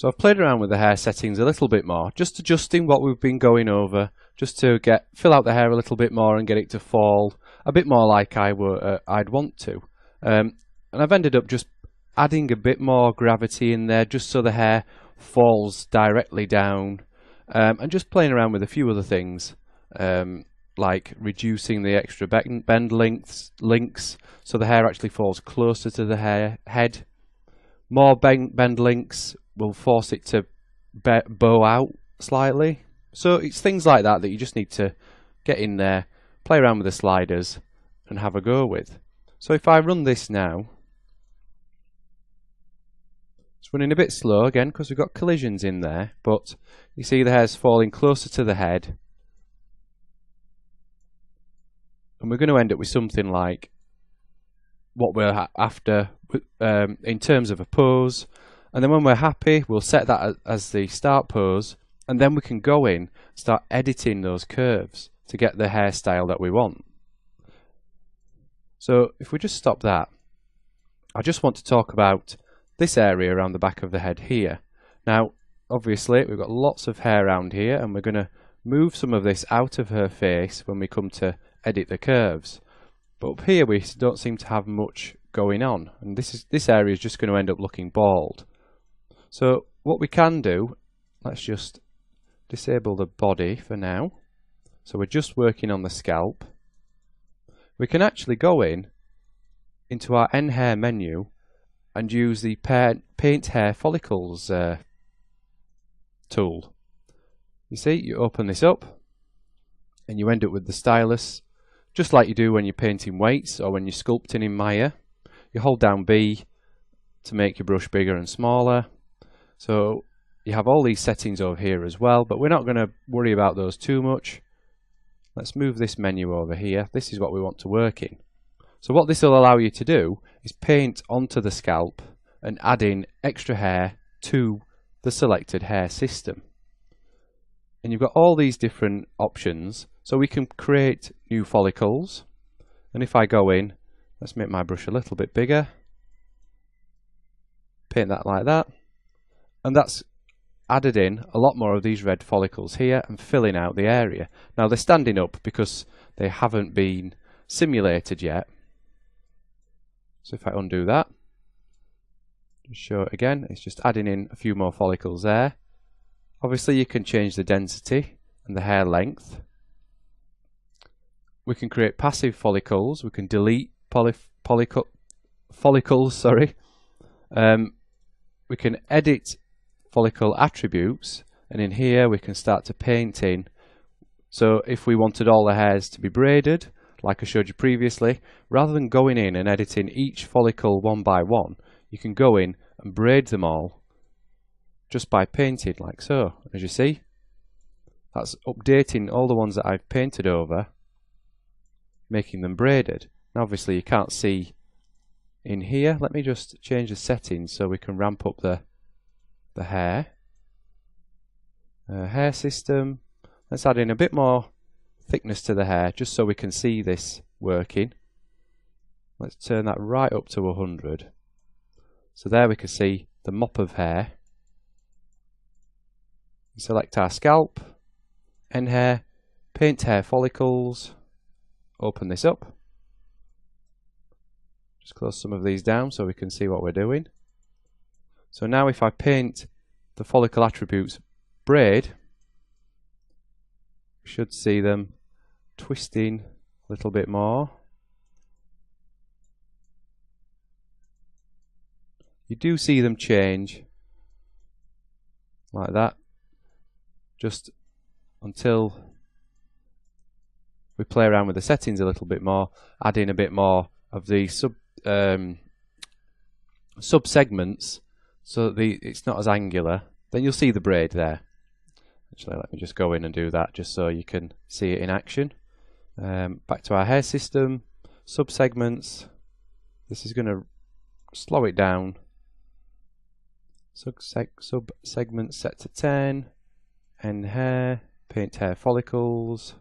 So I've played around with the hair settings a little bit more, just adjusting what we've been going over, just to fill out the hair a little bit more and get it to fall a bit more like I'd want to. And I've ended up just adding a bit more gravity in there, just so the hair falls directly down, and just playing around with a few other things, like reducing the extra bend links, so the hair actually falls closer to the head. More bend links will force it to bow out slightly. So it's things like that that you just need to get in there, play around with the sliders and have a go with. So if I run this now, it's running a bit slow again because we've got collisions in there, but you see the hair's falling closer to the head, and we're going to end up with something like what we're after in terms of a pose. And then when we're happy, we'll set that as the start pose, and then we can go in and start editing those curves to get the hairstyle that we want. So if we just stop that, I just want to talk about this area around the back of the head here. Now obviously we've got lots of hair around here, and we're going to move some of this out of her face when we come to edit the curves. But up here we don't seem to have much going on, and this area is just going to end up looking bald. So what we can do, let's just disable the body for now. So we're just working on the scalp. We can actually go into our N hair menu and use the paint hair follicles tool. You see, you open this up and you end up with the stylus, just like you do when you're painting weights or when you're sculpting in Maya. You hold down B to make your brush bigger and smaller. So you have all these settings over here as well, but we're not going to worry about those too much. Let's move this menu over here. This is what we want to work in. So what this will allow you to do is paint onto the scalp and add in extra hair to the selected hair system. And you've got all these different options, so we can create new follicles. And if I go in, let's make my brush a little bit bigger, paint that like that, and that's added in a lot more of these red follicles here and filling out the area. Now they're standing up because they haven't been simulated yet. So if I undo that, just show it again, it's just adding in a few more follicles there. Obviously you can change the density and the hair length. We can create passive follicles, we can delete follicles, sorry. We can edit follicle attributes, and in here we can start to paint in. So if we wanted all the hairs to be braided, like I showed you previously, rather than going in and editing each follicle one by one, you can go in and braid them all just by painting like so. As you see, that's updating all the ones that I've painted over, making them braided. Now obviously you can't see in here. Let me just change the settings so we can ramp up the hair. Hair system. Let's add in a bit more thickness to the hair just so we can see this working. Let's turn that right up to 100. So there we can see the mop of hair. Select our scalp, N hair, paint hair follicles, open this up. Just close some of these down so we can see what we're doing. So now if I paint the follicle attributes braid, we should see them twisting a little bit more. You do see them change like that, just until we play around with the settings a little bit more, add in a bit more of the sub segments so that it's not as angular. Then you'll see the braid there. Actually, let me just go in and do that just so you can see it in action. Back to our hair system, sub segments. This is going to slow it down. Sub segments set to 10. N hair, paint hair follicles.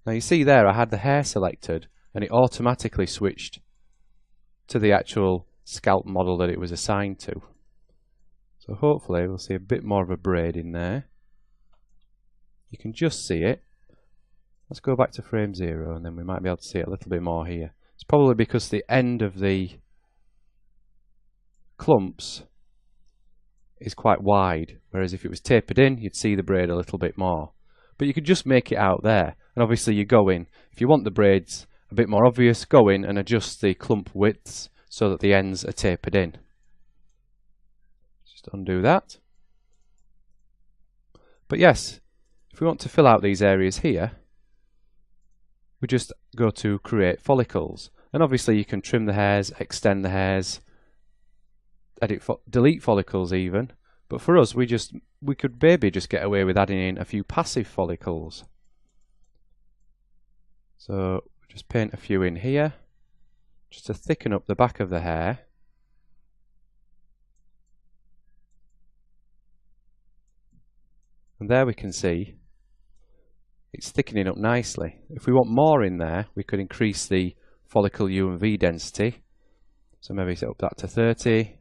Now you see there I had the hair selected and it automatically switched to the actual scalp model that it was assigned to. So hopefully we'll see a bit more of a braid in there. You can just see it. Let's go back to frame 0 and then we might be able to see it a little bit more here. It's probably because the end of the clumps is quite wide, whereas if it was tapered in you'd see the braid a little bit more. But you could just make it out there, and obviously you go in, if you want the braids a bit more obvious, go in and adjust the clump widths so that the ends are tapered in. Just undo that. But yes, if we want to fill out these areas here, we just go to create follicles, and obviously you can trim the hairs, extend the hairs, delete follicles even, but for us we could maybe just get away with adding in a few passive follicles. So just paint a few in here just to thicken up the back of the hair. And there we can see it's thickening up nicely. If we want more in there, we could increase the follicle U and V density. So maybe set up that to 30.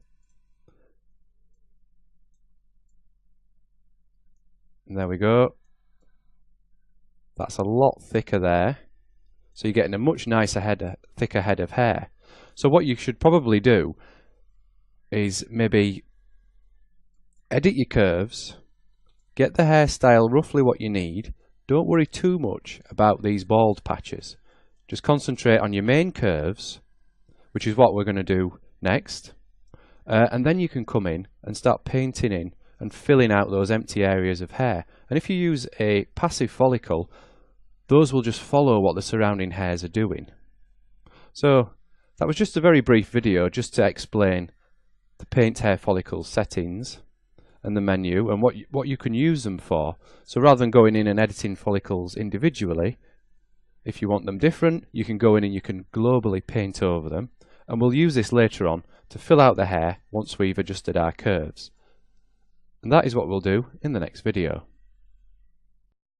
And there we go. That's a lot thicker there. So you're getting a much nicer thicker head of hair. So what you should probably do is maybe edit your curves, get the hairstyle roughly what you need. Don't worry too much about these bald patches. Just concentrate on your main curves, which is what we're going to do next. And then you can come in and start painting in and filling out those empty areas of hair. And if you use a passive follicle, those will just follow what the surrounding hairs are doing. So that was just a very brief video just to explain the paint hair follicles settings and the menu and what you can use them for. So rather than going in and editing follicles individually, if you want them different, you can go in and you can globally paint over them. And we'll use this later on to fill out the hair once we've adjusted our curves. And that is what we'll do in the next video.